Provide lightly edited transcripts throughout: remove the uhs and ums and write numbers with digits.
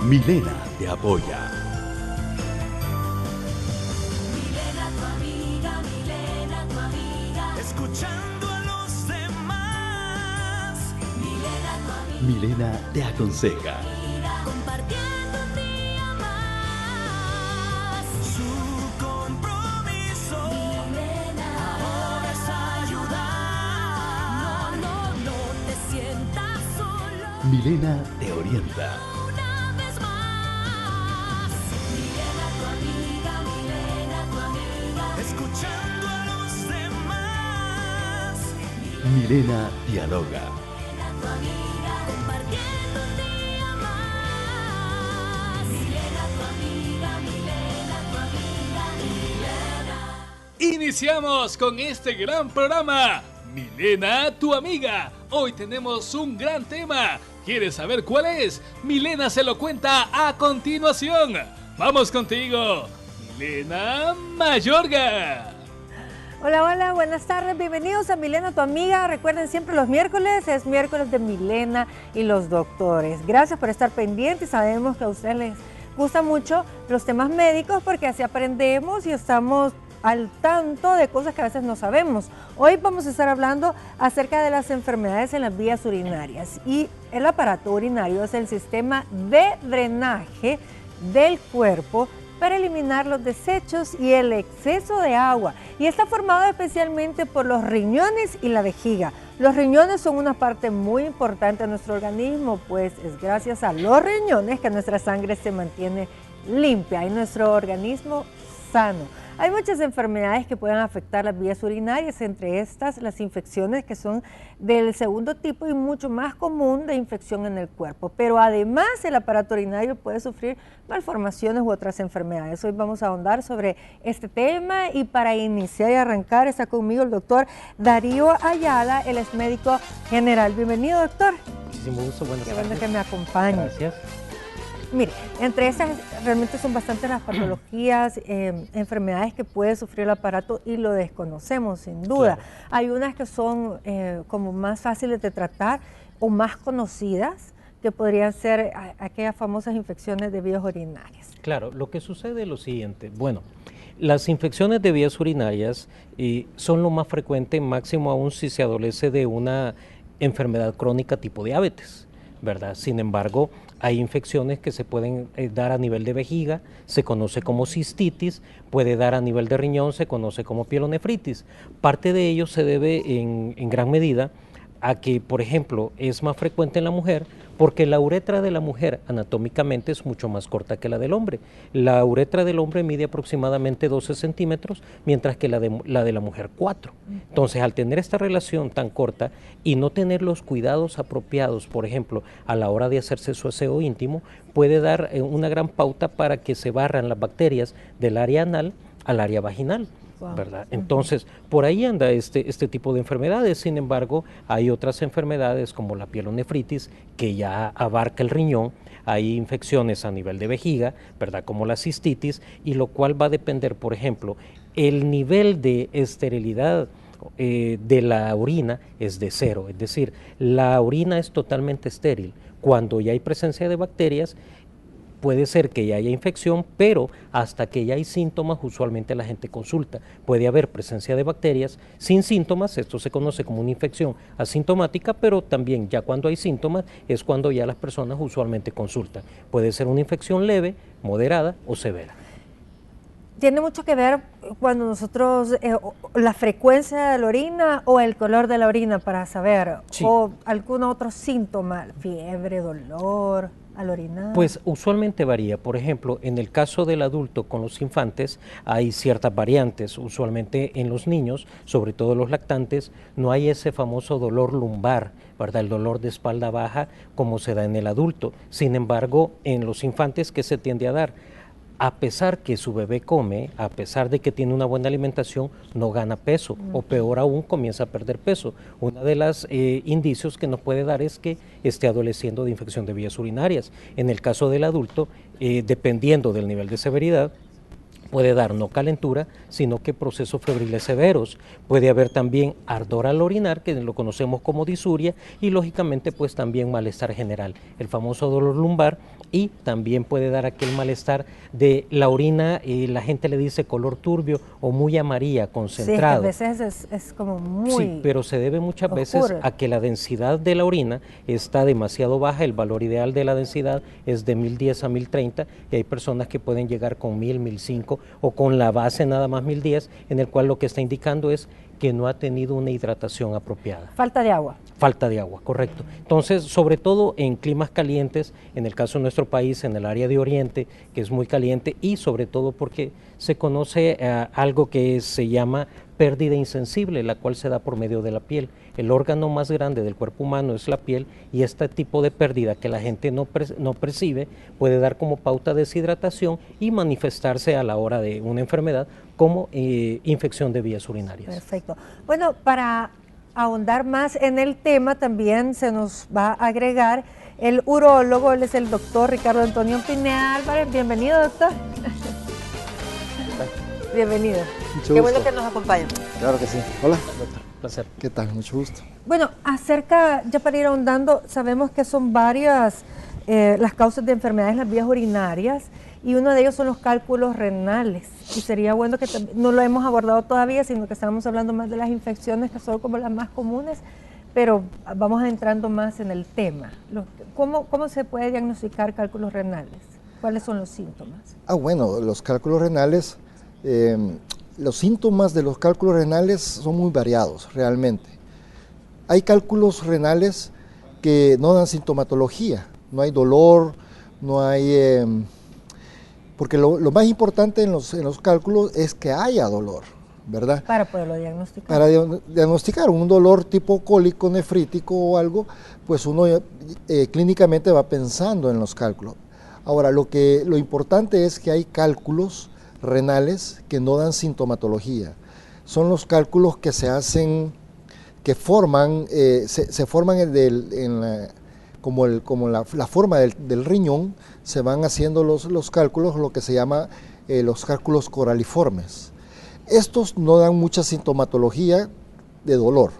Milena te apoya. Milena, tu amiga, Milena, tu amiga. Escuchando a los demás. Milena, tu amiga. Milena te aconseja. Compartiendo un día más. Su compromiso. Milena, ahora es ayudar. No te sientas solo. Milena te orienta. Una vez más. Milena, tu amiga, Milena, tu amiga. Escuchando a los demás. Milena dialoga. Milena, tu amiga. Compartiendo un día más. Milena, tu amiga, Milena, tu amiga, Milena. Iniciamos con este gran programa, Milena, tu amiga. Hoy tenemos un gran tema. ¿Quieres saber cuál es? Milena se lo cuenta a continuación. Vamos contigo, Milena Mayorga. Hola, hola, buenas tardes, bienvenidos a Milena, tu amiga. Recuerden siempre los miércoles, es miércoles de Milena y los doctores. Gracias por estar pendientes, sabemos que a ustedes les gustan mucho los temas médicos porque así aprendemos y estamos al tanto de cosas que a veces no sabemos. Hoy vamos a estar hablando acerca de las enfermedades en las vías urinarias y el aparato urinario es el sistema de drenaje del cuerpo para eliminar los desechos y el exceso de agua y está formado especialmente por los riñones y la vejiga. Los riñones son una parte muy importante de nuestro organismo, pues es gracias a los riñones que nuestra sangre se mantiene limpia y nuestro organismo sano. Hay muchas enfermedades que pueden afectar las vías urinarias, entre estas las infecciones que son del segundo tipo y mucho más común de infección en el cuerpo. Pero además el aparato urinario puede sufrir malformaciones u otras enfermedades. Hoy vamos a ahondar sobre este tema y para iniciar y arrancar está conmigo el doctor Darío Ayala, él es médico general. Bienvenido, doctor. Muchísimo gusto, buenas tardes. Qué bueno que me acompañe. Gracias. Mire, entre esas realmente son bastantes las patologías, enfermedades que puede sufrir el aparato y lo desconocemos sin duda. Claro. Hay unas que son como más fáciles de tratar o más conocidas, que podrían ser aquellas famosas infecciones de vías urinarias. Claro, lo que sucede es lo siguiente. Bueno, las infecciones de vías urinarias son lo más frecuente, máximo aún si se adolece de una enfermedad crónica tipo diabetes, ¿verdad? Sin embargo, hay infecciones que se pueden dar a nivel de vejiga, se conoce como cistitis, puede dar a nivel de riñón, se conoce como pielonefritis. Parte de ello se debe en gran medida a que, por ejemplo, es más frecuente en la mujer porque la uretra de la mujer anatómicamente es mucho más corta que la del hombre. La uretra del hombre mide aproximadamente 12 centímetros, mientras que la de la mujer 4. Entonces, al tener esta relación tan corta y no tener los cuidados apropiados, por ejemplo, a la hora de hacerse su aseo íntimo, puede dar una gran pauta para que se barran las bacterias del área anal al área vaginal. ¿Verdad? Entonces, por ahí anda este tipo de enfermedades. Sin embargo, hay otras enfermedades como la pielonefritis que ya abarca el riñón. Hay infecciones a nivel de vejiga, ¿verdad? Como la cistitis, y lo cual va a depender, por ejemplo, el nivel de esterilidad de la orina es de 0, es decir, la orina es totalmente estéril. Cuando ya hay presencia de bacterias, puede ser que ya haya infección, pero hasta que ya hay síntomas, usualmente la gente consulta. Puede haber presencia de bacterias sin síntomas, esto se conoce como una infección asintomática, pero también ya cuando hay síntomas es cuando ya las personas usualmente consultan. Puede ser una infección leve, moderada o severa. Tiene mucho que ver cuando nosotros, la frecuencia de la orina o el color de la orina para saber, Sí. o algún otro síntoma, fiebre, dolor al orinar. Pues usualmente varía. Por ejemplo, en el caso del adulto con los infantes hay ciertas variantes. Usualmente en los niños, sobre todo los lactantes, no hay ese famoso dolor lumbar, ¿verdad? El dolor de espalda baja como se da en el adulto. Sin embargo, en los infantes, ¿qué se tiende a dar? A pesar que su bebé come, a pesar de que tiene una buena alimentación, no gana peso, o peor aún, comienza a perder peso. Uno de los indicios que nos puede dar es que esté adoleciendo de infección de vías urinarias. En el caso del adulto, dependiendo del nivel de severidad, puede dar no calentura, sino que procesos febriles severos. Puede haber también ardor al orinar, que lo conocemos como disuria, y lógicamente pues también malestar general, el famoso dolor lumbar, y también puede dar aquel malestar de la orina, la gente le dice color turbio o muy amarilla, concentrado. Sí, es que a veces es como muy Sí, pero se debe muchas veces oscuro. a que la densidad de la orina está demasiado baja. El valor ideal de la densidad es de 1010 a 1030 y hay personas que pueden llegar con 1000, 1005 o con la base nada más 1010, en el cual lo que está indicando es que no ha tenido una hidratación apropiada. Falta de agua. Falta de agua, correcto. Entonces, sobre todo en climas calientes, en el caso de nuestro país, en el área de Oriente, que es muy caliente, y sobre todo porque se conoce algo que se llama pérdida insensible, la cual se da por medio de la piel. El órgano más grande del cuerpo humano es la piel, y este tipo de pérdida que la gente no percibe puede dar como pauta deshidratación y manifestarse a la hora de una enfermedad como infección de vías urinarias. Perfecto. Bueno, para ahondar más en el tema, también se nos va a agregar el urólogo, él es el doctor Ricardo Antonio Pineda Álvarez. Bienvenido, doctor. Bienvenido. Mucho Qué gusto. bueno que nos acompaña. Claro que sí. Hola. Doctor, placer. ¿Qué tal? Mucho gusto. Bueno, acerca, ya para ir ahondando, sabemos que son varias las causas de enfermedades en las vías urinarias, y uno de ellos son los cálculos renales. Y sería bueno que no lo hemos abordado todavía, sino que estamos hablando más de las infecciones, que son como las más comunes, pero vamos entrando más en el tema. ¿Cómo se puede diagnosticar cálculos renales? ¿Cuáles son los síntomas? Bueno, los cálculos renales, los síntomas de los cálculos renales son muy variados realmente. Hay cálculos renales que no dan sintomatología, no hay dolor, no hay... porque lo más importante en los cálculos es que haya dolor, ¿verdad? Para poderlo diagnosticar. Para diagnosticar un dolor tipo cólico, nefrítico o algo, pues uno clínicamente va pensando en los cálculos. Ahora, lo importante es que hay cálculos renales que no dan sintomatología. Son los cálculos que se hacen, que forman, se forman como la forma del riñón, se van haciendo los cálculos, lo que se llama los cálculos coraliformes. Estos no dan mucha sintomatología de dolor.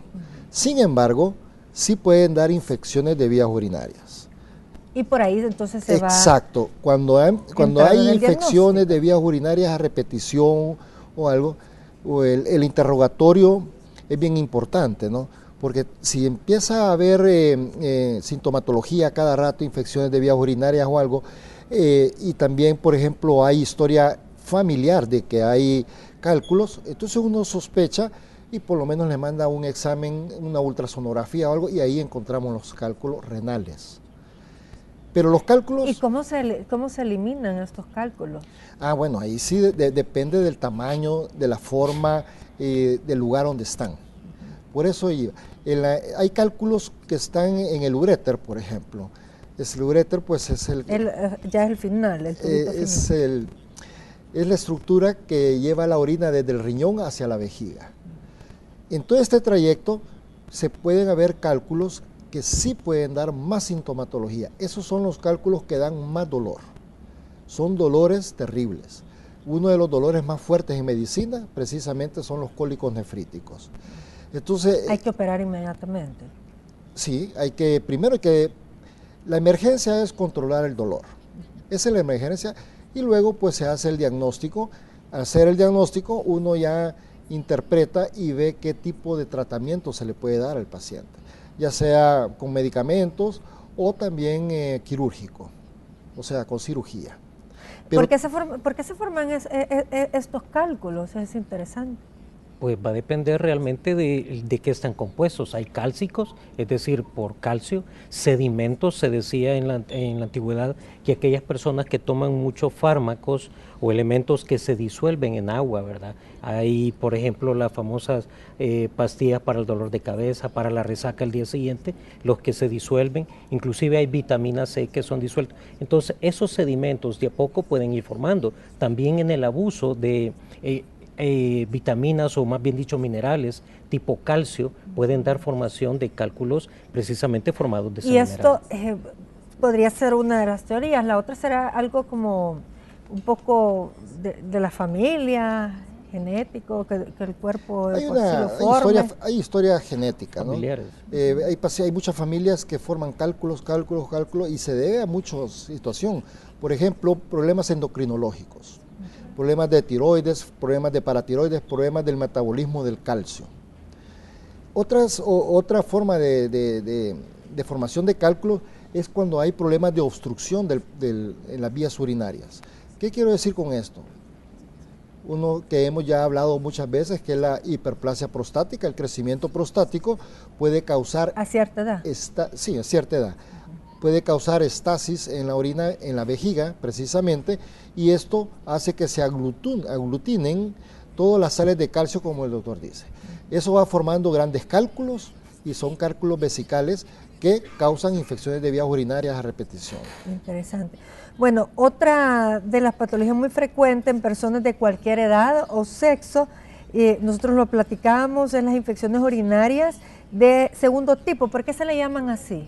Sin embargo, sí pueden dar infecciones de vías urinarias. Y por ahí entonces se va... Exacto. Cuando entrando en hay el infecciones de vías urinarias a repetición o algo, o el interrogatorio es bien importante, ¿no? Porque si empieza a haber sintomatología cada rato, infecciones de vías urinarias o algo, y también, por ejemplo, hay historia familiar de que hay cálculos, entonces uno sospecha y por lo menos le manda un examen, una ultrasonografía o algo, y ahí encontramos los cálculos renales. Pero los cálculos... ¿Y cómo se eliminan estos cálculos? Bueno, ahí sí depende del tamaño, de la forma, del lugar donde están. Por eso hay cálculos que están en el uréter, por ejemplo. El uréter, pues es ya es el final, el tubito final. Es la estructura que lleva la orina desde el riñón hacia la vejiga. En todo este trayecto se pueden haber cálculos que sí pueden dar más sintomatología. Esos son los cálculos que dan más dolor. Son dolores terribles. Uno de los dolores más fuertes en medicina precisamente son los cólicos nefríticos. Entonces, hay que operar inmediatamente. Sí, primero la emergencia es controlar el dolor. Esa es la emergencia, y luego pues se hace el diagnóstico. Al hacer el diagnóstico uno ya interpreta y ve qué tipo de tratamiento se le puede dar al paciente, ya sea con medicamentos o también quirúrgico, o sea, con cirugía. Pero, ¿Por qué se forman estos cálculos? Es interesante. Pues va a depender realmente de qué están compuestos. Hay cálcicos, es decir, por calcio, sedimentos. Se decía en la antigüedad que aquellas personas que toman muchos fármacos o elementos que se disuelven en agua, ¿verdad? Hay, por ejemplo, las famosas pastillas para el dolor de cabeza, para la resaca el día siguiente, los que se disuelven, inclusive hay vitamina C que son disueltos. Entonces, esos sedimentos de a poco pueden ir formando. También en el abuso de vitaminas, o más bien dicho minerales tipo calcio, pueden dar formación de cálculos precisamente formados de ese y mineral. Esto podría ser una de las teorías. La otra será algo como un poco de la familia, genético, que el cuerpo de por sí lo forme. Hay historia genética, ¿no? Familiares. Hay muchas familias que forman cálculos y se debe a muchas situaciones. Por ejemplo, problemas endocrinológicos, problemas de tiroides, problemas de paratiroides, problemas del metabolismo del calcio. Otra forma de formación de cálculos es cuando hay problemas de obstrucción en las vías urinarias. ¿Qué quiero decir con esto? Uno que hemos ya hablado muchas veces, que es la hiperplasia prostática. El crecimiento prostático puede causar... ¿A cierta edad? Sí, a cierta edad. Puede causar estasis en la orina, en la vejiga, precisamente, y esto hace que se aglutinen todas las sales de calcio, como el doctor dice. Eso va formando grandes cálculos, y son cálculos vesicales que causan infecciones de vías urinarias a repetición. Interesante. Bueno, otra de las patologías muy frecuentes en personas de cualquier edad o sexo, nosotros lo platicábamos, es las infecciones urinarias de segundo tipo. ¿Por qué se le llaman así?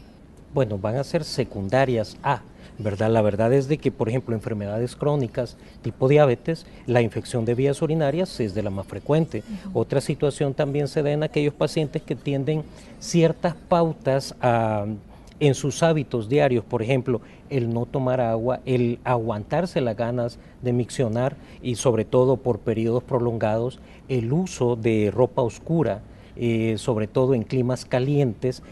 Bueno, van a ser secundarias a, ¿verdad? La verdad es de que, por ejemplo, enfermedades crónicas tipo diabetes, la infección de vías urinarias es de la más frecuente. Otra situación también se da en aquellos pacientes que tienden ciertas pautas en sus hábitos diarios, por ejemplo, el no tomar agua, el aguantarse las ganas de miccionar y sobre todo por periodos prolongados, el uso de ropa oscura, sobre todo en climas calientes,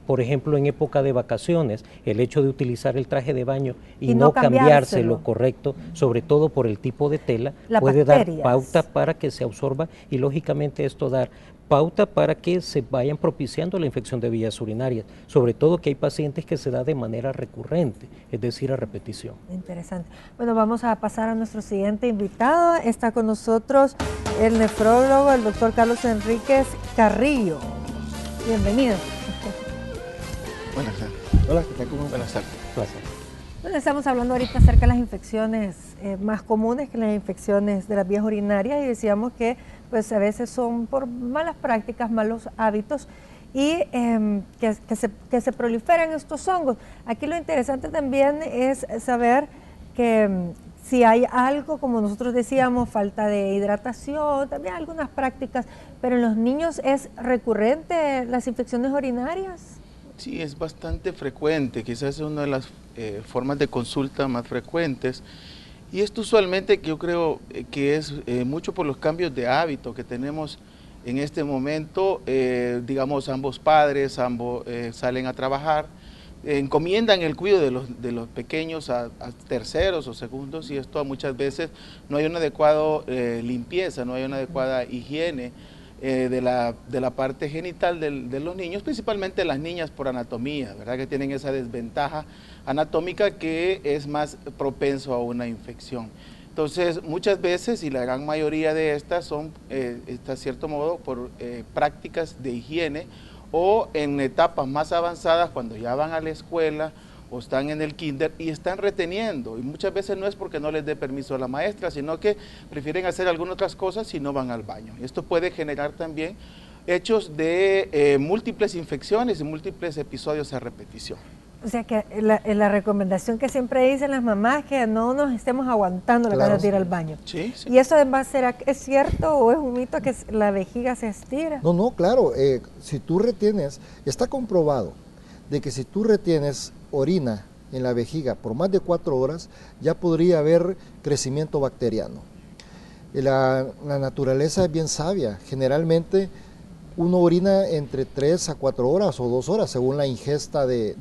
por ejemplo en época de vacaciones, el hecho de utilizar el traje de baño y no cambiárselo correcto, sobre todo por el tipo de tela, puede dar pauta para que se absorba y lógicamente esto dar pauta para que se vayan propiciando la infección de vías urinarias, sobre todo que hay pacientes que se da de manera recurrente, es decir, a repetición. Interesante. Bueno, vamos a pasar a nuestro siguiente invitado. Está con nosotros el nefrólogo, el doctor Carlos Enríquez Carrillo. Bienvenido. Buenas tardes. Hola, ¿qué tal? ¿Cómo? Buenas tardes. Placer. Bueno, estamos hablando ahorita acerca de las infecciones más comunes, que las infecciones de las vías urinarias, y decíamos que pues a veces son por malas prácticas, malos hábitos, y que se proliferan estos hongos. Aquí lo interesante también es saber que si hay algo, como nosotros decíamos, falta de hidratación, también algunas prácticas, pero en los niños es recurrente las infecciones urinarias. Sí, es bastante frecuente, quizás es una de las formas de consulta más frecuentes. Y esto usualmente que yo creo que es mucho por los cambios de hábito que tenemos en este momento. Digamos, ambos padres salen a trabajar, encomiendan el cuidado de los pequeños a terceros o segundos, y esto muchas veces no hay una adecuada limpieza, no hay una adecuada higiene de la parte genital de los niños, principalmente las niñas por anatomía, ¿verdad? Que tienen esa desventaja anatómica que es más propenso a una infección. Entonces, muchas veces, y la gran mayoría de estas son, de cierto modo, por prácticas de higiene o en etapas más avanzadas, cuando ya van a la escuela o están en el kinder y están reteniendo, y muchas veces no es porque no les dé permiso a la maestra, sino que prefieren hacer algunas otras cosas y no van al baño. Esto puede generar también hechos de múltiples infecciones y múltiples episodios a repetición. O sea que la recomendación que siempre dicen las mamás es que no nos estemos aguantando la ganas de ir al baño. Sí, sí. ¿Y eso además es cierto o es un mito que la vejiga se estira? No, claro, si tú retienes, está comprobado de que si tú retienes orina en la vejiga por más de 4 horas, ya podría haber crecimiento bacteriano. La naturaleza es bien sabia, generalmente uno orina entre 3 a 4 horas o 2 horas según la ingesta de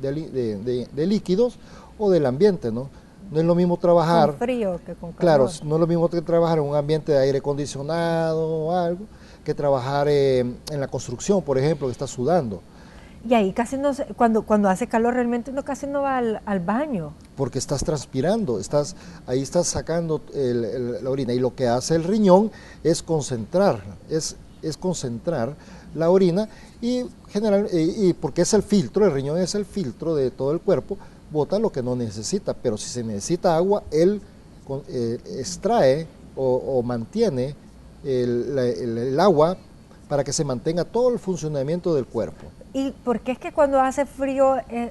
líquidos o del ambiente, ¿no? No es lo mismo trabajar... Con frío que con calor. Claro, no es lo mismo que trabajar en un ambiente de aire acondicionado o algo, que trabajar en la construcción, por ejemplo, que está sudando. Y ahí casi no, cuando hace calor realmente uno casi no va al baño. Porque estás transpirando, ahí estás sacando la orina, y lo que hace el riñón es concentrar, es concentrar la orina, y porque es el filtro, el riñón es el filtro de todo el cuerpo, bota lo que no necesita, pero si se necesita agua, él extrae o mantiene el agua para que se mantenga todo el funcionamiento del cuerpo. ¿Y por qué es que cuando hace frío es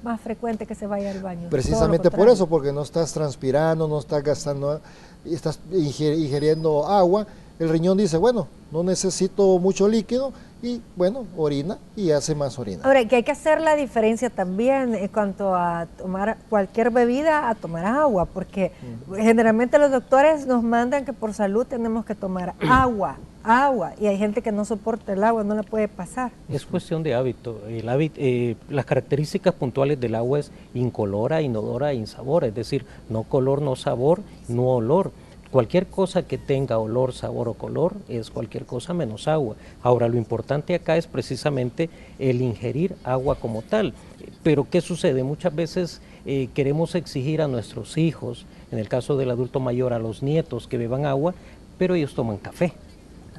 más frecuente que se vaya al baño? Precisamente por eso, porque no estás transpirando, no estás gastando, estás ingiriendo agua. El riñón dice, bueno, no necesito mucho líquido y bueno, orina y hace más orina. Ahora, que hay que hacer la diferencia también en cuanto a tomar cualquier bebida, a tomar agua, porque generalmente los doctores nos mandan que por salud tenemos que tomar agua, y hay gente que no soporta el agua, no la puede pasar. Es cuestión de hábito. Las características puntuales del agua es incolora, inodora e insabora, es decir, no color, no sabor, no olor. Cualquier cosa que tenga olor, sabor o color es cualquier cosa menos agua. Ahora, lo importante acá es precisamente el ingerir agua como tal. Pero, ¿qué sucede? Muchas veces queremos exigir a nuestros hijos, en el caso del adulto mayor, a los nietos que beban agua, pero ellos toman café,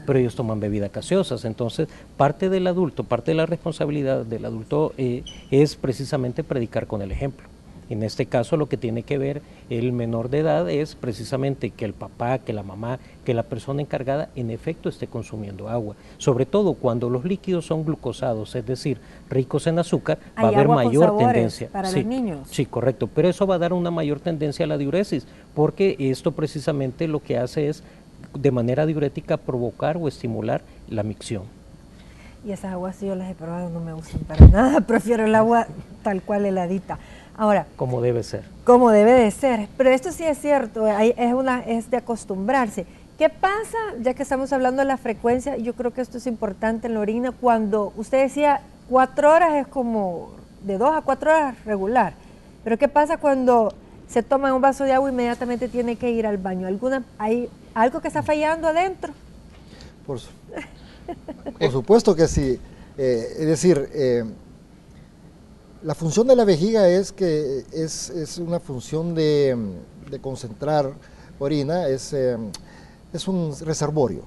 pero ellos toman bebidas gaseosas. Entonces, parte de la responsabilidad del adulto es precisamente predicar con el ejemplo. En este caso, lo que tiene que ver el menor de edad es precisamente que el papá, que la mamá, que la persona encargada en efecto esté consumiendo agua. Sobre todo cuando los líquidos son glucosados, es decir, ricos en azúcar, va a haber mayor tendencia. Para los niños. Sí, correcto, pero eso va a dar una mayor tendencia a la diuresis, porque esto precisamente lo que hace es, de manera diurética, provocar o estimular la micción. Y esas aguas, si yo las he probado, no me gustan para nada, prefiero el agua tal cual heladita. Ahora, como debe ser. Como debe de ser, pero esto sí es cierto, es de acostumbrarse. ¿Qué pasa, ya que estamos hablando de la frecuencia? Yo creo que esto es importante en la orina, cuando usted decía 4 horas es como de 2 a 4 horas regular, pero ¿qué pasa cuando se toma un vaso de agua e inmediatamente tiene que ir al baño? ¿Hay algo que está fallando adentro? Por supuesto que sí, es decir, la función de la vejiga es que es una función de concentrar orina, es un reservorio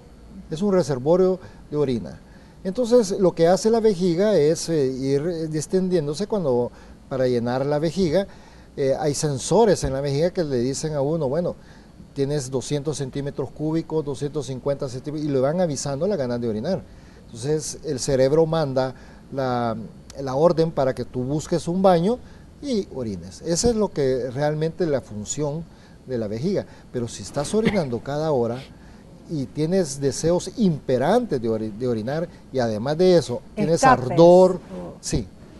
de orina. Entonces lo que hace la vejiga es ir distendiéndose para llenar la vejiga. Hay sensores en la vejiga que le dicen a uno, bueno, tienes 200 centímetros cúbicos, 250 centímetros, y le van avisando las ganas de orinar. Entonces el cerebro manda la orden para que tú busques un baño y orines. Esa es lo que realmente es la función de la vejiga. Pero si estás orinando cada hora y tienes deseos imperantes de orinar, y además de eso tienes ardor,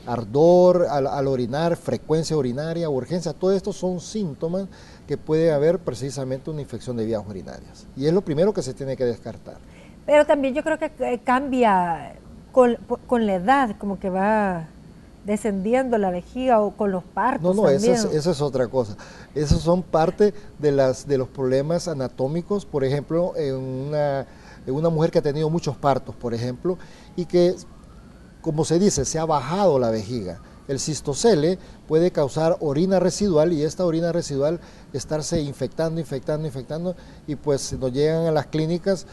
ardor al orinar, frecuencia urinaria, urgencia, todo esto son síntomas que puede haber precisamente una infección de vías urinarias. Y es lo primero que se tiene que descartar. Pero también yo creo que cambia con la edad, como que va descendiendo la vejiga, o con los partos. No, eso es otra cosa. Esos son parte de los problemas anatómicos, por ejemplo, en una mujer que ha tenido muchos partos, por ejemplo, y que, como se dice, se ha bajado la vejiga. El cistocele puede causar orina residual, y esta orina residual estarse infectando, y pues nos llegan a las clínicas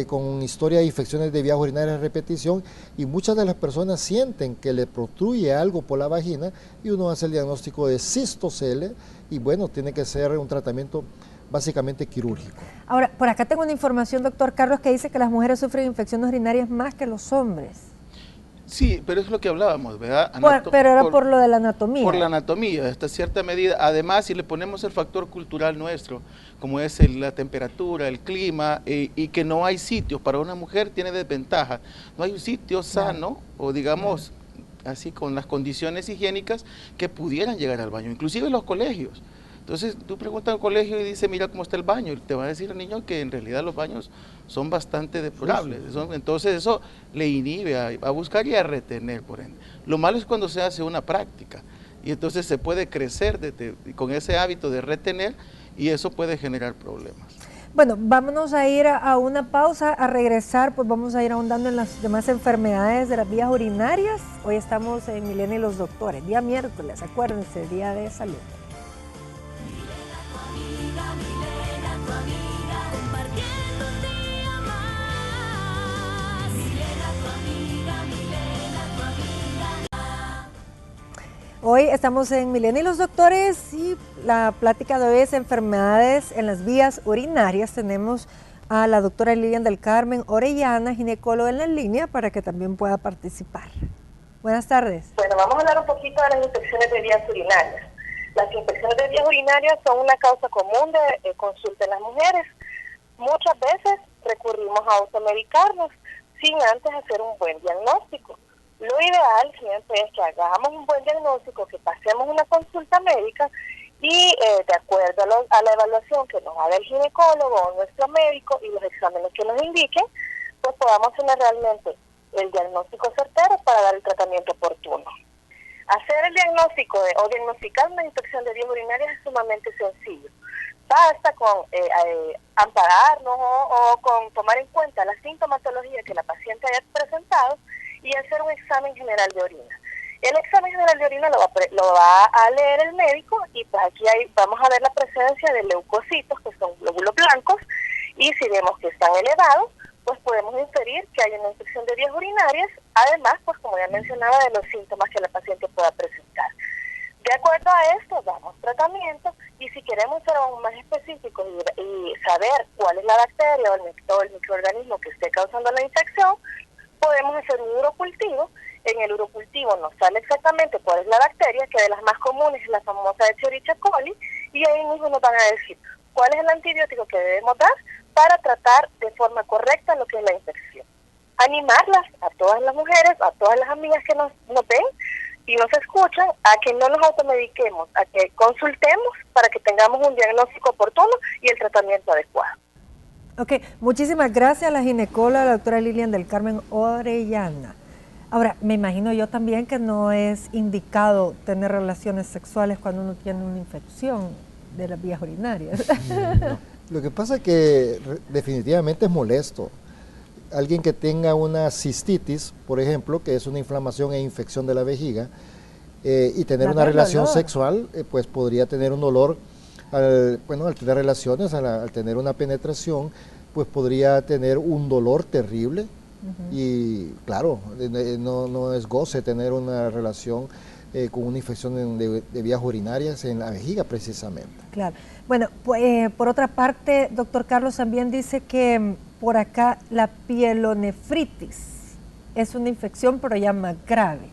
con historia de infecciones de vías urinarias de repetición, y muchas de las personas sienten que le protruye algo por la vagina, y uno hace el diagnóstico de cistocele, y bueno, tiene que ser un tratamiento básicamente quirúrgico. Ahora, por acá tengo una información, doctor Carlos, que dice que las mujeres sufren infecciones urinarias más que los hombres. Sí, pero es lo que hablábamos, ¿verdad? Pero era por lo de la anatomía. Por la anatomía, hasta cierta medida. Además, si le ponemos el factor cultural nuestro, como es la temperatura, el clima, y que no hay sitios, para una mujer tiene desventaja. No hay un sitio sano, o digamos, así con las condiciones higiénicas que pudieran llegar al baño, inclusive en los colegios. Entonces, tú preguntas al colegio y dices, mira cómo está el baño, y te va a decir el niño que en realidad los baños son bastante deplorables. Entonces, eso le inhibe a buscar y a retener, por ende. Lo malo es cuando se hace una práctica, y entonces se puede crecer con ese hábito de retener, y eso puede generar problemas. Bueno, vámonos a ir a una pausa. A regresar, pues vamos a ir ahondando en las demás enfermedades de las vías urinarias. Hoy estamos en Milena y los doctores, día miércoles, acuérdense, día de salud. Hoy estamos en Milena y los doctores, y la plática de hoy es enfermedades en las vías urinarias. Tenemos a la doctora Lilian del Carmen Orellana, ginecóloga en la línea, para que también pueda participar. Buenas tardes. Bueno, vamos a hablar un poquito de las infecciones de vías urinarias. Las infecciones de vías urinarias son una causa común de consulta en las mujeres. Muchas veces recurrimos a automedicarnos sin antes hacer un buen diagnóstico. Lo ideal siempre es que hagamos un buen diagnóstico, que pasemos una consulta médica y de acuerdo a la evaluación que nos haga el ginecólogo o nuestro médico y los exámenes que nos indiquen, pues podamos tener realmente el diagnóstico certero para dar el tratamiento oportuno. Hacer el diagnóstico o diagnosticar una infección de vías urinarias es sumamente sencillo. Basta con ampararnos o con tomar en cuenta la sintomatología que la paciente haya presentado y hacer un examen general de orina. El examen general de orina lo va a leer el médico y pues aquí vamos a ver la presencia de leucocitos, que son glóbulos blancos, y si vemos que están elevados, pues podemos inferir que hay una infección de vías urinarias, además, pues como ya mencionaba, de los síntomas que la paciente pueda presentar. De acuerdo a esto, damos tratamiento y si queremos ser aún más específicos y saber cuál es la bacteria o el microorganismo que esté causando la infección, podemos hacer un urocultivo. En el urocultivo nos sale exactamente cuál es la bacteria, que de las más comunes es la famosa Escherichia coli, y ahí mismo nos van a decir cuál es el antibiótico que debemos dar para tratar de forma correcta lo que es la infección. Animarlas a todas las mujeres, a todas las amigas que nos ven y nos escuchan, a que no nos automediquemos, a que consultemos para que tengamos un diagnóstico oportuno y el tratamiento adecuado. Ok, muchísimas gracias a la ginecóloga, la doctora Lilian del Carmen Orellana. Ahora, me imagino yo también que no es indicado tener relaciones sexuales cuando uno tiene una infección de las vías urinarias. No. Lo que pasa es que definitivamente es molesto. Alguien que tenga una cistitis, por ejemplo, que es una inflamación e infección de la vejiga, y tener una relación sexual, pues podría tener un dolor, al tener relaciones, al tener una penetración, pues podría tener un dolor terrible. Y claro, no es goce tener una relación con una infección de vías urinarias en la vejiga precisamente. Claro. Bueno, pues, por otra parte, doctor Carlos también dice que por acá la pielonefritis es una infección pero ya más grave.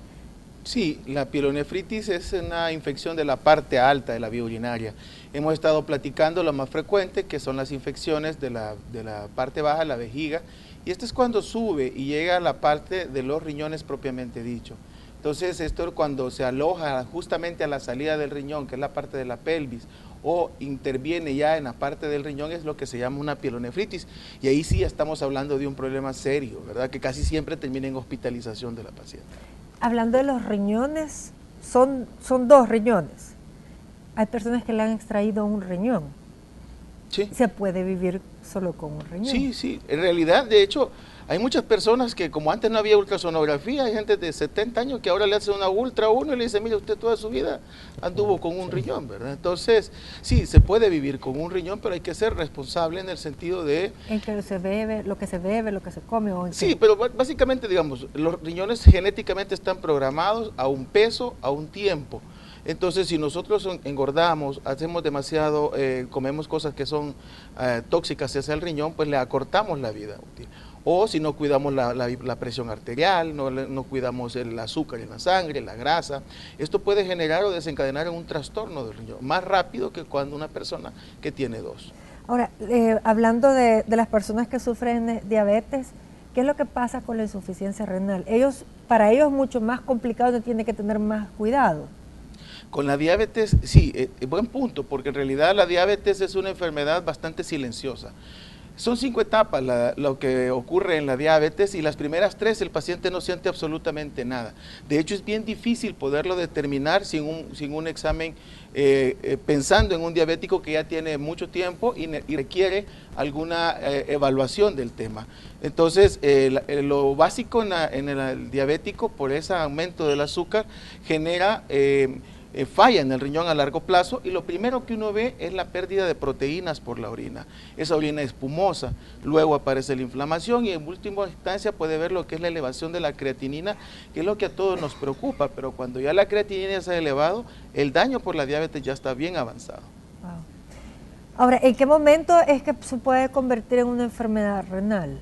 Sí, la pielonefritis es una infección de la parte alta de la vía urinaria. Hemos estado platicando lo más frecuente, que son las infecciones de la parte baja de la vejiga, y esto es cuando sube y llega a la parte de los riñones propiamente dicho. Entonces esto cuando se aloja justamente a la salida del riñón, que es la parte de la pelvis, o interviene ya en la parte del riñón, es lo que se llama una pielonefritis, y ahí sí estamos hablando de un problema serio, ¿verdad? Que casi siempre termina en hospitalización de la paciente. Hablando de los riñones, son dos riñones. Hay personas que le han extraído un riñón. Sí. ¿Se puede vivir solo con un riñón? Sí, sí. En realidad, de hecho, hay muchas personas que como antes no había ultrasonografía, hay gente de 70 años que ahora le hace una ultra a uno y le dice, mire, usted toda su vida anduvo con un riñón, ¿verdad? Entonces, sí, se puede vivir con un riñón, pero hay que ser responsable en el sentido de... En que se bebe, lo que se come o en Sí, qué? pero básicamente, digamos, los riñones genéticamente están programados a un peso, a un tiempo. Entonces, si nosotros engordamos, hacemos demasiado, comemos cosas que son tóxicas hacia el riñón, pues le acortamos la vida útil. O si no cuidamos la presión arterial, no cuidamos el azúcar en la sangre, la grasa, esto puede generar o desencadenar un trastorno del riñón, más rápido que cuando una persona que tiene dos. Ahora, hablando de las personas que sufren de diabetes, ¿qué es lo que pasa con la insuficiencia renal? Para ellos es mucho más complicado, tienen que tener más cuidado. Con la diabetes, sí, buen punto, porque en realidad la diabetes es una enfermedad bastante silenciosa. Son 5 etapas lo que ocurre en la diabetes y las primeras 3 el paciente no siente absolutamente nada. De hecho, es bien difícil poderlo determinar sin un examen pensando en un diabético que ya tiene mucho tiempo y requiere alguna evaluación del tema. Entonces, lo básico en el diabético, por ese aumento del azúcar, genera... falla en el riñón a largo plazo y lo primero que uno ve es la pérdida de proteínas por la orina. Esa orina es espumosa, luego aparece la inflamación y en última instancia puede ver lo que es la elevación de la creatinina, que es lo que a todos nos preocupa, pero cuando ya la creatinina se ha elevado, el daño por la diabetes ya está bien avanzado. Wow. Ahora, ¿en qué momento es que se puede convertir en una enfermedad renal?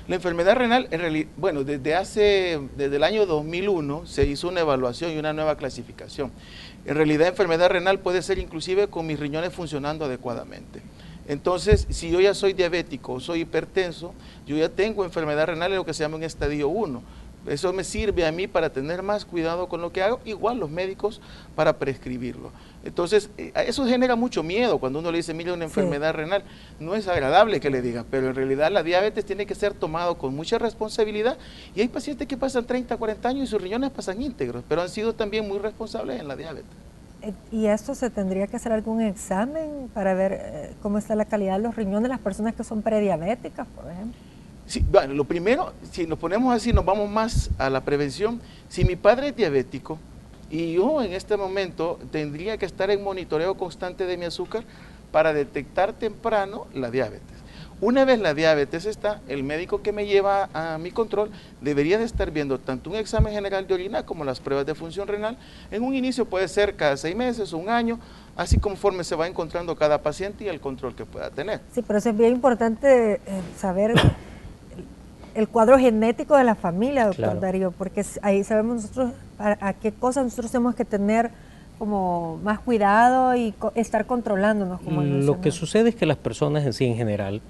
La enfermedad renal, en realidad, bueno, desde el año 2001 se hizo una evaluación y una nueva clasificación. En realidad, enfermedad renal puede ser inclusive con mis riñones funcionando adecuadamente. Entonces, si yo ya soy diabético o soy hipertenso, yo ya tengo enfermedad renal en lo que se llama un estadio 1. Eso me sirve a mí para tener más cuidado con lo que hago, igual los médicos para prescribirlo. Entonces, eso genera mucho miedo cuando uno le dice, mire, una enfermedad renal. No es agradable que le diga, pero en realidad la diabetes tiene que ser tomado con mucha responsabilidad, y hay pacientes que pasan 30, 40 años y sus riñones pasan íntegros, pero han sido también muy responsables en la diabetes. ¿Y esto se tendría que hacer algún examen para ver cómo está la calidad de los riñones de las personas que son prediabéticas, por ejemplo? Sí, bueno, lo primero, si nos ponemos así, nos vamos más a la prevención. Si mi padre es diabético y yo en este momento tendría que estar en monitoreo constante de mi azúcar para detectar temprano la diabetes. Una vez la diabetes está, el médico que me lleva a mi control debería de estar viendo tanto un examen general de orina como las pruebas de función renal. En un inicio puede ser cada 6 meses o un año, así conforme se va encontrando cada paciente y el control que pueda tener. Sí, pero es bien importante saber el cuadro genético de la familia, doctor Claro. Darío, porque ahí sabemos nosotros a qué cosas nosotros tenemos que tener como más cuidado y estar controlándonos. Como Lo que sucede es que las personas en sí en general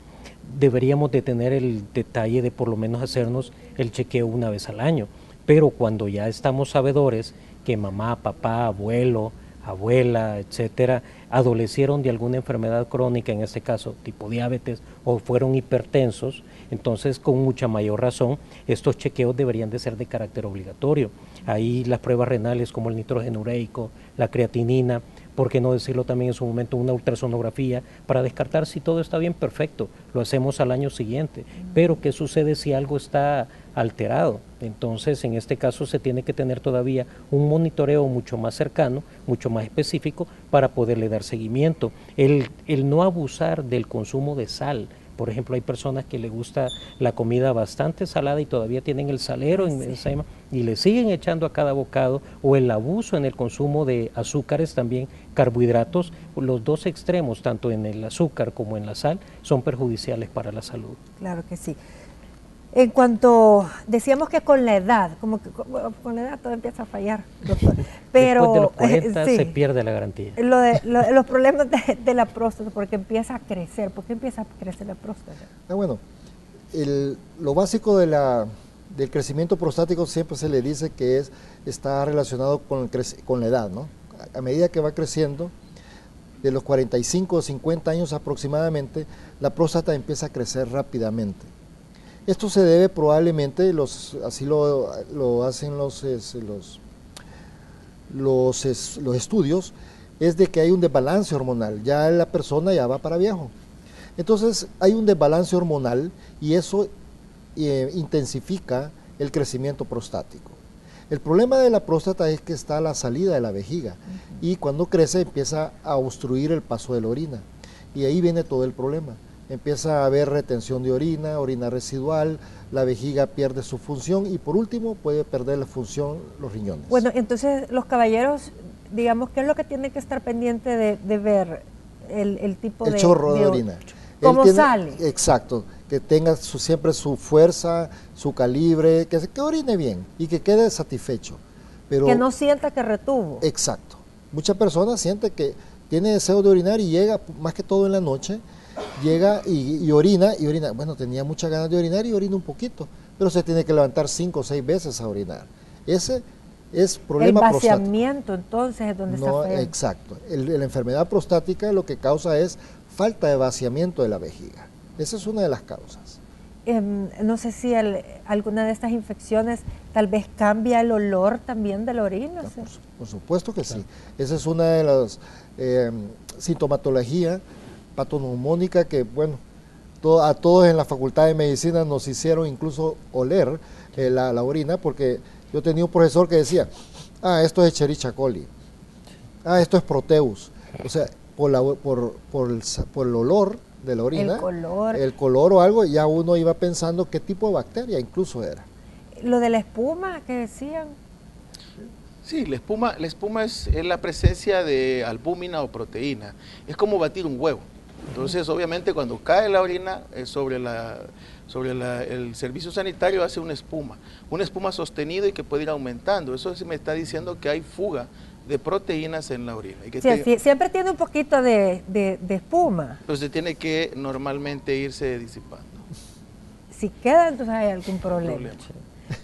deberíamos de tener el detalle de por lo menos hacernos el chequeo una vez al año, pero cuando ya estamos sabedores que mamá, papá, abuelo, abuela, etcétera, adolecieron de alguna enfermedad crónica, en este caso tipo diabetes, o fueron hipertensos, entonces con mucha mayor razón estos chequeos deberían de ser de carácter obligatorio. Ahí las pruebas renales como el nitrógeno ureico, la creatinina, por qué no decirlo también en su momento, una ultrasonografía para descartar si todo está bien, perfecto, lo hacemos al año siguiente. Pero ¿qué sucede si algo está alterado? Entonces, en este caso se tiene que tener todavía un monitoreo mucho más cercano, mucho más específico para poderle dar seguimiento. El no abusar del consumo de sal. Por ejemplo, hay personas que les gusta la comida bastante salada y todavía tienen el salero encima y le siguen echando a cada bocado, o el abuso en el consumo de azúcares también, carbohidratos, los dos extremos, tanto en el azúcar como en la sal, son perjudiciales para la salud. Claro que sí. En cuanto, decíamos que con la edad, como que con la edad todo empieza a fallar, doctor. Pero después de los 40 sí, se pierde la garantía. los problemas de la próstata, porque empieza a crecer. ¿Por qué empieza a crecer la próstata? Bueno, lo básico del crecimiento prostático siempre se le dice que está relacionado con la edad, ¿no? A medida que va creciendo, de los 45 o 50 años aproximadamente, la próstata empieza a crecer rápidamente. Esto se debe probablemente, así lo hacen los estudios, es de que hay un desbalance hormonal, ya la persona ya va para viejo. Entonces hay un desbalance hormonal y eso intensifica el crecimiento prostático. El problema de la próstata es que está a la salida de la vejiga y cuando crece empieza a obstruir el paso de la orina y ahí viene todo el problema. Empieza a haber retención de orina, orina residual, la vejiga pierde su función y por último puede perder la función los riñones. Bueno, entonces los caballeros, digamos, ¿qué es lo que tienen que estar pendiente de ver el tipo el chorro de orina? ¿Cómo sale? Exacto, que tenga siempre su fuerza, su calibre, que orine bien y que quede satisfecho. Pero, que no sienta que retuvo. Exacto. Muchas personas sienten que tiene deseo de orinar y llega, más que todo en la noche, llega y orina, bueno, tenía muchas ganas de orinar y orina un poquito, pero se tiene que levantar 5 o 6 veces a orinar. Ese es problema prostático. El vaciamiento entonces es donde está feo. Exacto. La enfermedad prostática lo que causa es falta de vaciamiento de la vejiga. Esa es una de las causas. No sé si alguna de estas infecciones tal vez cambia el olor también de la orina. No, por supuesto que sí. Esa es una de las sintomatologías patoneumónica que, bueno, a todos en la Facultad de Medicina nos hicieron incluso oler la orina, porque yo tenía un profesor que decía, esto es Escherichia coli, esto es Proteus. O sea, por el olor de la orina, el color o algo, ya uno iba pensando qué tipo de bacteria incluso era. Lo de la espuma que decían. Sí, la espuma es la presencia de albúmina o proteína. Es como batir un huevo. Entonces, obviamente, cuando cae la orina sobre el servicio sanitario hace una espuma sostenida y que puede ir aumentando. Eso sí me está diciendo que hay fuga de proteínas en la orina. Y que siempre tiene un poquito de espuma. Entonces tiene que normalmente irse disipando. Si queda, entonces hay algún problema.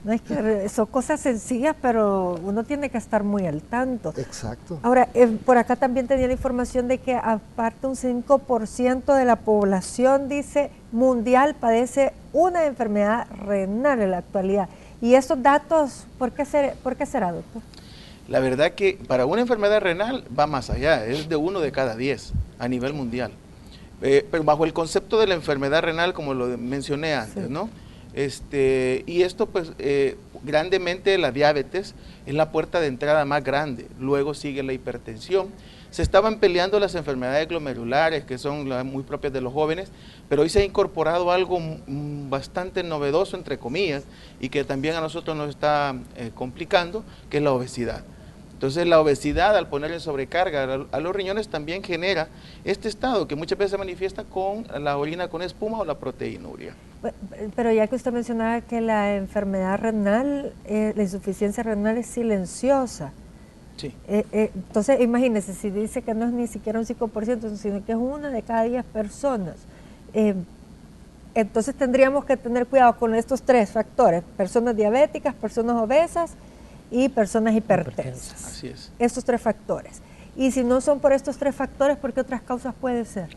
No es que son cosas sencillas, pero uno tiene que estar muy al tanto. Exacto. Ahora, por acá también tenía la información de que aparte un 5% de la población, dice, mundial padece una enfermedad renal en la actualidad. ¿Y esos datos, por qué será, doctor? La verdad que para una enfermedad renal va más allá, es de 1 de cada 10 a nivel mundial. Pero bajo el concepto de la enfermedad renal, como lo mencioné antes, sí, ¿no? Y esto pues grandemente la diabetes es la puerta de entrada más grande, luego sigue la hipertensión. Se estaban peleando las enfermedades glomerulares, que son muy propias de los jóvenes, pero hoy se ha incorporado algo bastante novedoso, entre comillas, y que también a nosotros nos está complicando, que es la obesidad. Entonces la obesidad, al poner en sobrecarga a los riñones, también genera este estado que muchas veces se manifiesta con la orina con espuma o la proteinuria. Pero ya que usted mencionaba que la enfermedad renal, la insuficiencia renal es silenciosa. Sí. Entonces imagínese, si dice que no es ni siquiera un 5%, sino que es 1 de cada 10 personas. Entonces tendríamos que tener cuidado con estos 3 factores: personas diabéticas, personas obesas y personas hipertensas. Así es. Estos 3 factores. Y si no son por estos 3 factores, ¿por qué otras causas puede ser?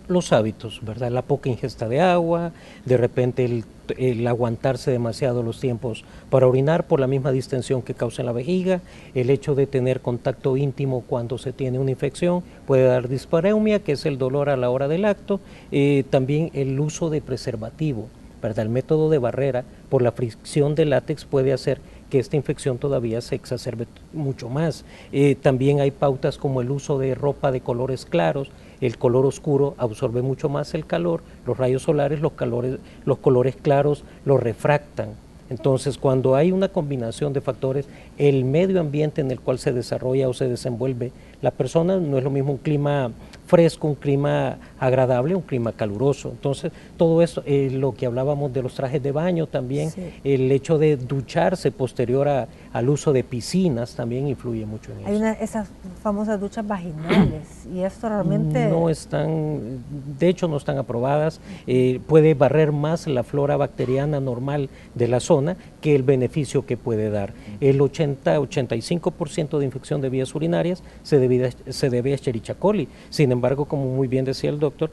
Los hábitos, ¿verdad? La poca ingesta de agua, de repente el aguantarse demasiado los tiempos para orinar por la misma distensión que causa en la vejiga, el hecho de tener contacto íntimo cuando se tiene una infección puede dar dispareumia, que es el dolor a la hora del acto, también el uso de preservativo, ¿verdad? El método de barrera por la fricción de látex puede hacer que esta infección todavía se exacerbe mucho más. También hay pautas como el uso de ropa de colores claros. El color oscuro absorbe mucho más el calor, los rayos solares, los colores claros los refractan. Entonces, cuando hay una combinación de factores, el medio ambiente en el cual se desarrolla o se desenvuelve la persona no es lo mismo un clima fresco, un clima agradable, un clima caluroso. Entonces, todo esto, lo que hablábamos de los trajes de baño también, sí, el hecho de ducharse posterior al uso de piscinas también influye mucho en eso. Hay esas famosas duchas vaginales y esto realmente... No están, de hecho no están aprobadas, puede barrer más la flora bacteriana normal de la zona que el beneficio que puede dar. El 80-85% de infección de vías urinarias se debe a Escherichia coli. Sin embargo, como muy bien decía el doctor,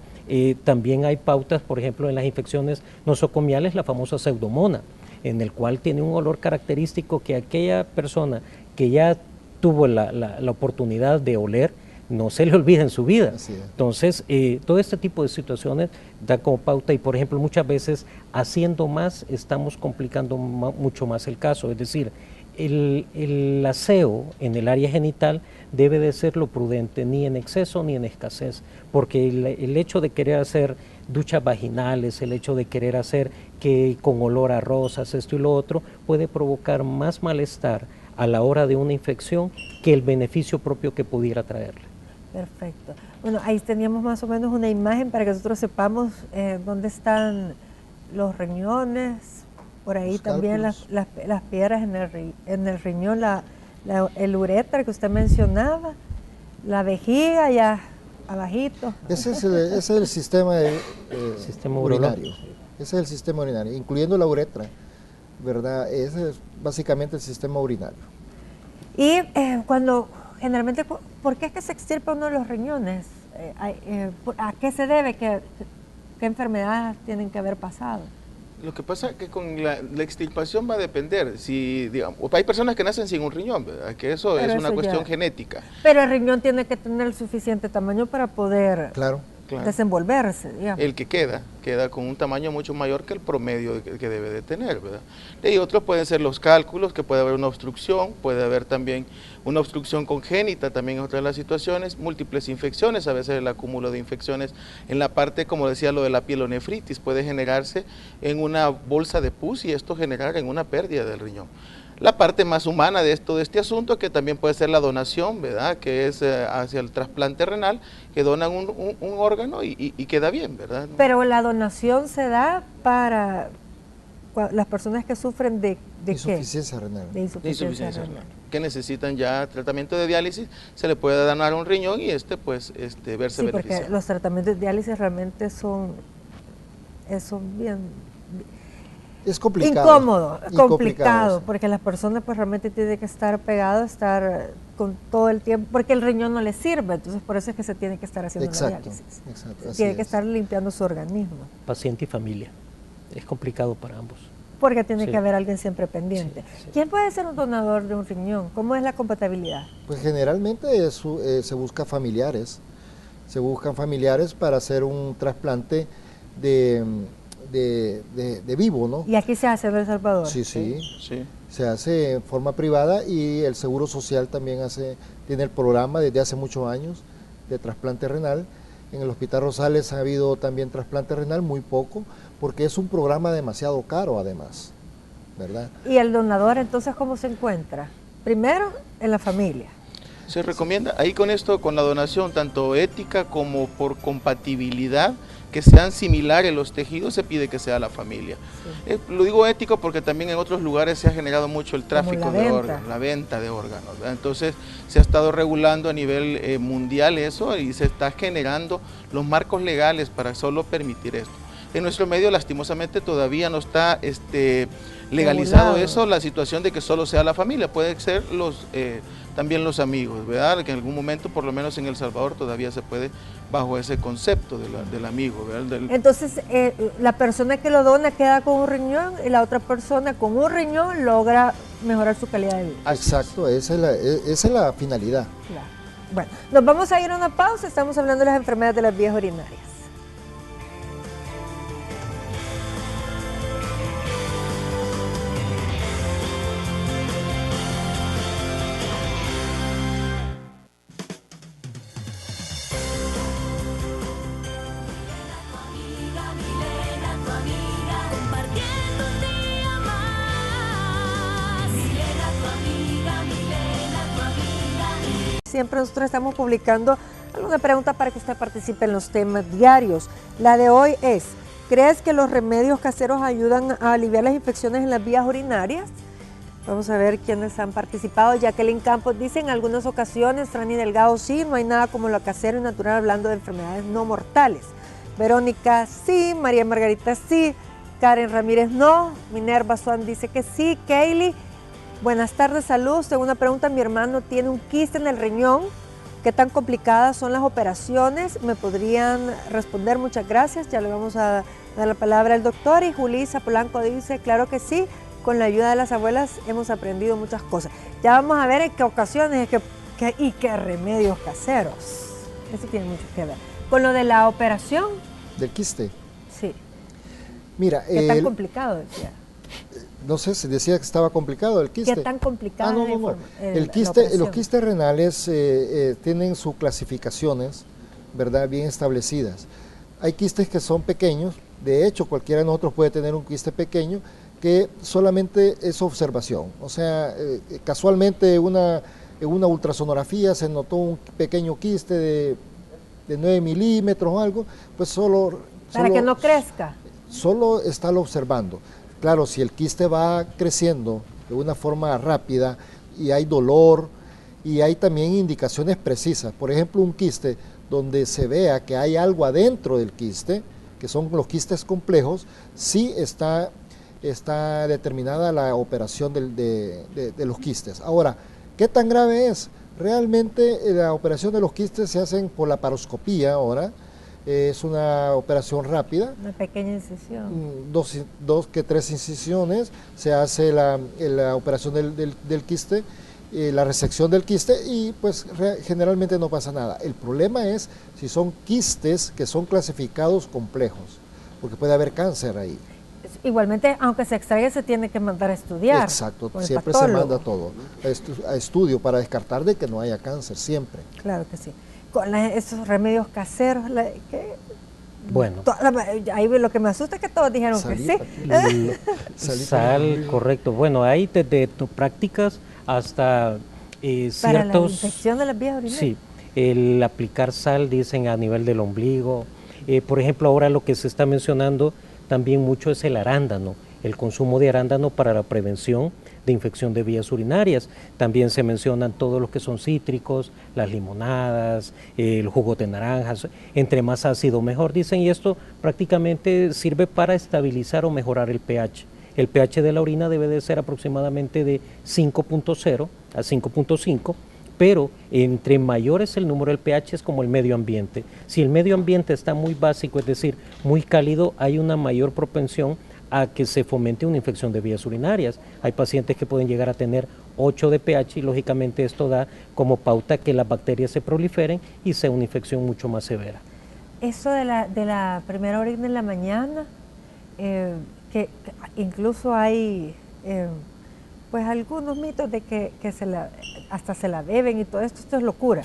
también hay pautas, por ejemplo, en las infecciones nosocomiales, la famosa pseudomonas, en el cual tiene un olor característico que aquella persona que ya tuvo la oportunidad de oler, no se le olvida en su vida. Entonces, todo este tipo de situaciones da como pauta y, por ejemplo, muchas veces haciendo más estamos complicando mucho más el caso. Es decir, el aseo en el área genital debe de ser lo prudente, ni en exceso ni en escasez, porque el hecho de querer hacer duchas vaginales, el hecho de querer hacer que con olor a rosas, esto y lo otro, puede provocar más malestar a la hora de una infección que el beneficio propio que pudiera traerle. Perfecto. Bueno, ahí teníamos más o menos una imagen para que nosotros sepamos dónde están los riñones, por ahí los también las piedras en el riñón, el uretra que usted mencionaba, la vejiga ya abajito. Ese es el sistema, sistema urinario. Ese es el sistema urinario, incluyendo la uretra, ¿verdad? Ese es básicamente el sistema urinario. Y cuando generalmente, ¿por qué es que se extirpa uno de los riñones? ¿A qué se debe? ¿Qué enfermedades tienen que haber pasado? Lo que pasa es que con la extirpación va a depender. Si, digamos, hay personas que nacen sin un riñón, ¿verdad? Que eso es una cuestión genética. Pero el riñón tiene que tener el suficiente tamaño para poder claro, desenvolverse, digamos. El que queda con un tamaño mucho mayor que el promedio que debe de tener, ¿verdad? Y otros pueden ser los cálculos, que puede haber una obstrucción, puede haber también una obstrucción congénita, también es otra de las situaciones, múltiples infecciones, a veces el acúmulo de infecciones en la parte, como decía, lo de la pielonefritis, puede generarse en una bolsa de pus y esto generar en una pérdida del riñón. la parte más humana de este asunto, que también puede ser la donación, ¿verdad? Que es hacia el trasplante renal, que donan un órgano y queda bien, ¿verdad? Pero la donación se da para las personas que sufren de insuficiencia ¿qué? renal. De insuficiencia renal. Que necesitan ya tratamiento de diálisis, se le puede donar un riñón y pues verse Sí, porque beneficiado. los tratamientos de diálisis realmente son bien Es complicado. incómodo, y complicado, sí. porque las personas pues realmente tienen que estar pegadas, estar con todo el tiempo, porque el riñón no les sirve, entonces por eso es que se tiene que estar haciendo la Exacto, diálisis. exacto, así Tiene que es. estar limpiando su organismo, Paciente y familia. Es complicado para ambos. porque tiene Sí. que haber alguien siempre pendiente. Sí, sí. ¿Quién puede ser un donador de un riñón? ¿Cómo es la compatibilidad? Pues generalmente se busca familiares, se buscan familiares para hacer un trasplante de vivo, ¿no? Y aquí se hace en El Salvador. Sí, sí, Sí. se hace en forma privada y el Seguro Social también tiene el programa desde hace muchos años de trasplante renal. En el Hospital Rosales ha habido también trasplante renal, muy poco, porque es un programa demasiado caro además, ¿verdad? ¿Y el donador entonces cómo se encuentra? Primero, en la familia. Se recomienda ahí con esto, con la donación, tanto ética como por compatibilidad, que sean similares los tejidos, se pide que sea la familia. Sí. Lo digo ético porque también en otros lugares se ha generado mucho el tráfico la de venta. órganos, la venta de órganos, ¿verdad? Entonces se ha estado regulando a nivel mundial eso y se está generando los marcos legales para solo permitir esto. En nuestro medio lastimosamente todavía no está legalizado Regulado. eso, la situación de que solo sea la familia, puede ser también los amigos, ¿verdad? Que en algún momento, por lo menos en El Salvador, todavía se puede bajo ese concepto del amigo, ¿verdad? Entonces, la persona que lo dona queda con un riñón y la otra persona con un riñón logra mejorar su calidad de vida. Exacto, esa es la finalidad. Claro. Bueno, nos vamos a ir a una pausa, estamos hablando de las enfermedades de las vías urinarias. Compartiendo un día más. Milena, tu amiga, Milena, tu amiga. Siempre nosotros estamos publicando alguna pregunta para que usted participe en los temas diarios. La de hoy es, ¿crees que los remedios caseros ayudan a aliviar las infecciones en las vías urinarias? Vamos a ver quiénes han participado. Jacqueline Campos dice, en algunas ocasiones, Franny Delgado, sí, no hay nada como lo casero y natural hablando de enfermedades no mortales. Verónica, sí, María Margarita, sí, Karen Ramírez, no, Minerva Swan dice que sí, Kaylee, buenas tardes, saludos, tengo una pregunta, mi hermano tiene un quiste en el riñón, ¿qué tan complicadas son las operaciones? ¿Me podrían responder? Muchas gracias, ya le vamos a dar la palabra al doctor. Y Julissa Polanco dice, claro que sí, con la ayuda de las abuelas hemos aprendido muchas cosas. Ya vamos a ver en qué ocasiones y qué remedios caseros. Eso tiene mucho que ver. Con lo de la operación, Del quiste. sí. Mira, ¿Qué tan complicado decía? no sé si decía que estaba complicado el quiste. ¿Qué tan complicado No, es la no, no. la Los operación? quistes renales tienen sus clasificaciones, ¿verdad? Bien establecidas. Hay quistes que son pequeños, de hecho cualquiera de nosotros puede tener un quiste pequeño que solamente es observación. O sea, casualmente en una ultrasonografía se notó un pequeño quiste de 9 milímetros o algo, pues Para que no crezca. solo estarlo observando. Claro, si el quiste va creciendo de una forma rápida y hay dolor y hay también indicaciones precisas, por ejemplo un quiste donde se vea que hay algo adentro del quiste, que son los quistes complejos, sí está determinada la operación de los quistes. Ahora, ¿qué tan grave es? Realmente la operación de los quistes se hacen por la laparoscopía ahora, es una operación rápida, Una pequeña incisión. dos que tres incisiones, se hace la operación del quiste, la resección del quiste y pues generalmente no pasa nada. El problema es si son quistes que son clasificados complejos, porque puede haber cáncer ahí. Igualmente, aunque se extraiga, se tiene que mandar a estudiar. Exacto, con el siempre se patólogo. manda todo a estudio para descartar de que no haya cáncer, siempre. Claro que sí. Con esos remedios caseros, Bueno. Ahí lo que me asusta es que todos dijeron que sí. Sal, correcto. Bueno, hay desde prácticas hasta ciertos... Para la infección de las vías urinarias. Sí, el aplicar sal, dicen, a nivel del ombligo. Por ejemplo, ahora lo que se está mencionando también mucho es el arándano, el consumo de arándano para la prevención de infección de vías urinarias. También se mencionan todos los que son cítricos, las limonadas, el jugo de naranjas, entre más ácido mejor, dicen, y esto prácticamente sirve para estabilizar o mejorar el pH. El pH de la orina debe de ser aproximadamente de 5.0 a 5.5, pero entre mayor es el número del pH es como el medio ambiente. Si el medio ambiente está muy básico, es decir, muy cálido, hay una mayor propensión a que se fomente una infección de vías urinarias. Hay pacientes que pueden llegar a tener 8 de pH y lógicamente esto da como pauta que las bacterias se proliferen y sea una infección mucho más severa. Eso de la primera orina en la mañana, que incluso hay pues algunos mitos de que hasta se la beben y todo esto es locura.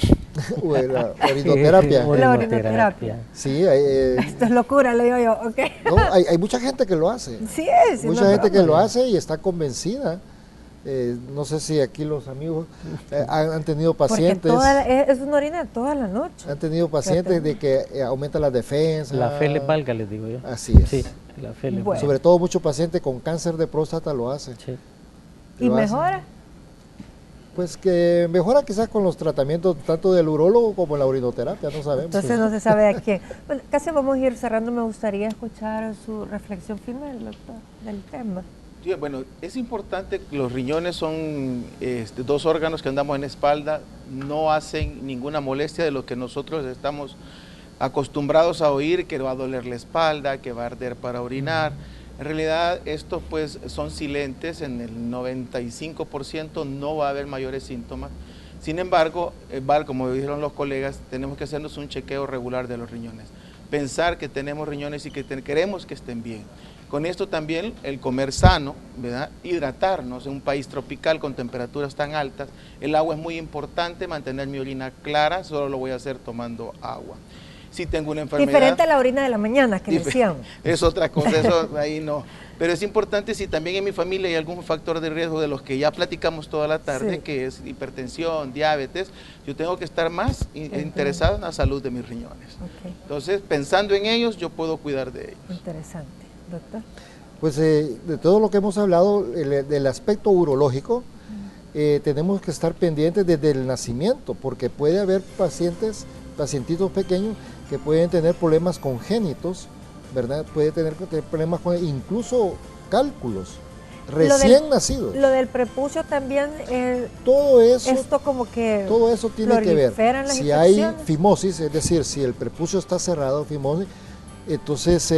La orinoterapia. La orinoterapia. Sí, esto es locura, le digo yo, ok. No, hay mucha gente que lo hace. Sí es. Mucha gente que lo hace y está convencida. No sé si aquí los amigos han tenido pacientes. Es una orina toda la noche. Han tenido pacientes de que aumenta la defensa. La fe les valga, les digo yo. Así es. Sí, la fe les valga. Sobre todo muchos pacientes con cáncer de próstata lo hacen. Sí. ¿Y mejora? Pues que mejora quizás con los tratamientos tanto del urólogo como la orinoterapia, no sabemos. Entonces no se sabe a quién. Bueno, casi vamos a ir cerrando, me gustaría escuchar su reflexión final, doctor, del tema. Sí, bueno, es importante que los riñones son dos órganos que andamos en la espalda, no hacen ninguna molestia de lo que nosotros estamos acostumbrados a oír, que va a doler la espalda, que va a arder para orinar. En realidad estos pues son silentes, en el 95% no va a haber mayores síntomas. Sin embargo, como dijeron los colegas, tenemos que hacernos un chequeo regular de los riñones. Pensar que tenemos riñones y que queremos que estén bien. Con esto también el comer sano, ¿verdad? Hidratarnos en un país tropical con temperaturas tan altas. El agua es muy importante, mantener mi orina clara, solo lo voy a hacer tomando agua. Si tengo una enfermedad... Diferente a la orina de la mañana que decíamos. Es otra cosa, eso ahí no. Pero es importante si también en mi familia hay algún factor de riesgo de los que ya platicamos toda la tarde, sí, que es hipertensión, diabetes, yo tengo que estar más interesado en la salud de mis riñones. Okay. Entonces, pensando en ellos, yo puedo cuidar de ellos. Interesante. Doctor. Pues de todo lo que hemos hablado, del aspecto urológico, tenemos que estar pendientes desde el nacimiento, porque puede haber pacientitos pequeños que pueden tener problemas congénitos, ¿verdad? Puede tener problemas con incluso cálculos recién nacidos. Lo del prepucio también, todo eso, esto como que todo eso tiene que ver. Si hay fimosis, es decir, si el prepucio está cerrado, fimosis, entonces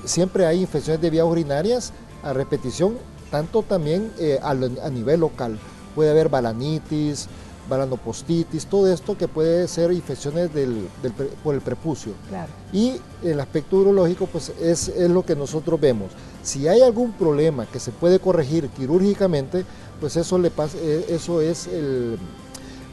siempre hay infecciones de vías urinarias a repetición, tanto también a nivel local. Puede haber balanitis, balanopostitis, todo esto que puede ser infecciones por el prepucio. Claro. Y el aspecto urológico pues es lo que nosotros vemos. Si hay algún problema que se puede corregir quirúrgicamente, pues eso es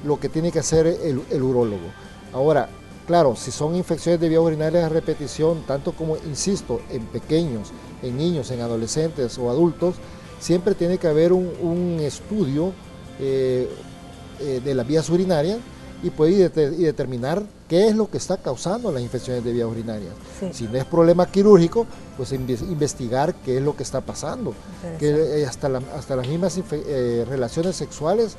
lo que tiene que hacer el urólogo. Ahora, claro, si son infecciones de vías urinarias a repetición, tanto como, insisto, en pequeños, en niños, en adolescentes o adultos, siempre tiene que haber un estudio de las vías urinarias y puede determinar qué es lo que está causando las infecciones de vías urinarias. Sí. Si no es problema quirúrgico, pues investigar qué es lo que está pasando. Que hasta las mismas relaciones sexuales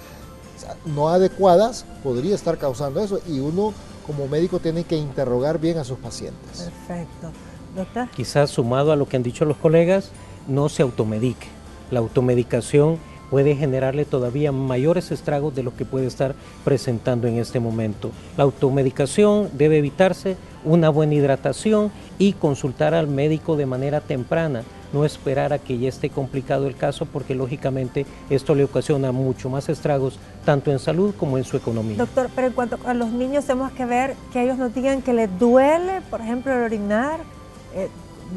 no adecuadas podría estar causando eso, y uno como médico tiene que interrogar bien a sus pacientes. Perfecto. Doctor. Quizás sumado a lo que han dicho los colegas, no se automedique. La automedicación puede generarle todavía mayores estragos de lo que puede estar presentando en este momento. La automedicación debe evitarse, una buena hidratación y consultar al médico de manera temprana, no esperar a que ya esté complicado el caso, porque lógicamente esto le ocasiona mucho más estragos tanto en salud como en su economía. Doctor, pero en cuanto a los niños tenemos que ver que ellos nos digan que les duele, por ejemplo, el orinar,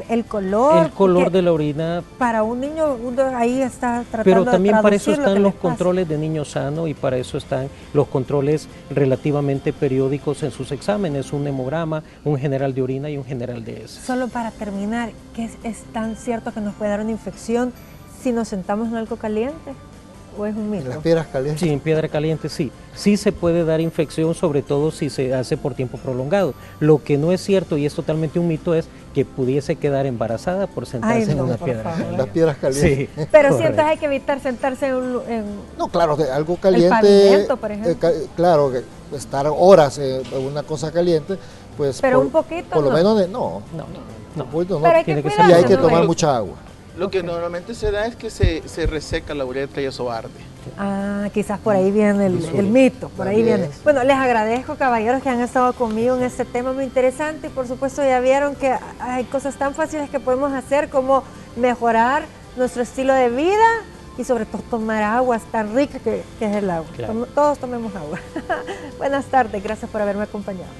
el color. El color porque de la orina. para un niño, uno ahí está tratando Pero de también para eso traducir lo que están le los pasa. controles de niño sano y para eso están los controles relativamente periódicos en sus exámenes, un hemograma, un general de orina y un general de heces. Solo para terminar, ¿qué es tan cierto que nos puede dar una infección si nos sentamos en algo caliente? ¿O es un En mito? las piedras calientes. Sí, en piedra caliente sí. Sí se puede dar infección, sobre todo si se hace por tiempo prolongado. Lo que no es cierto y es totalmente un mito es que pudiese quedar embarazada por sentarse Ay, en no, una por piedra favor. caliente. Las piedras calientes. Sí, Pero correcto. siempre hay que evitar sentarse en No, claro, algo caliente. pavimento, por ejemplo. Claro, que estar horas en una cosa caliente, pues. Pero un poquito Por lo no. menos, No, no. un poquito no. Pero hay tiene que que cuidarse. ser Y hay que ¿no? tomar Ahí. mucha agua. Lo que normalmente se da es que se reseca la uretra y eso arde. Ah, quizás por ahí viene el mito, por ahí También. viene. Bueno, les agradezco, caballeros, que han estado conmigo en este tema muy interesante y por supuesto ya vieron que hay cosas tan fáciles que podemos hacer como mejorar nuestro estilo de vida y sobre todo tomar agua tan rica que es el agua. Claro. Todos tomemos agua. Buenas tardes, gracias por haberme acompañado.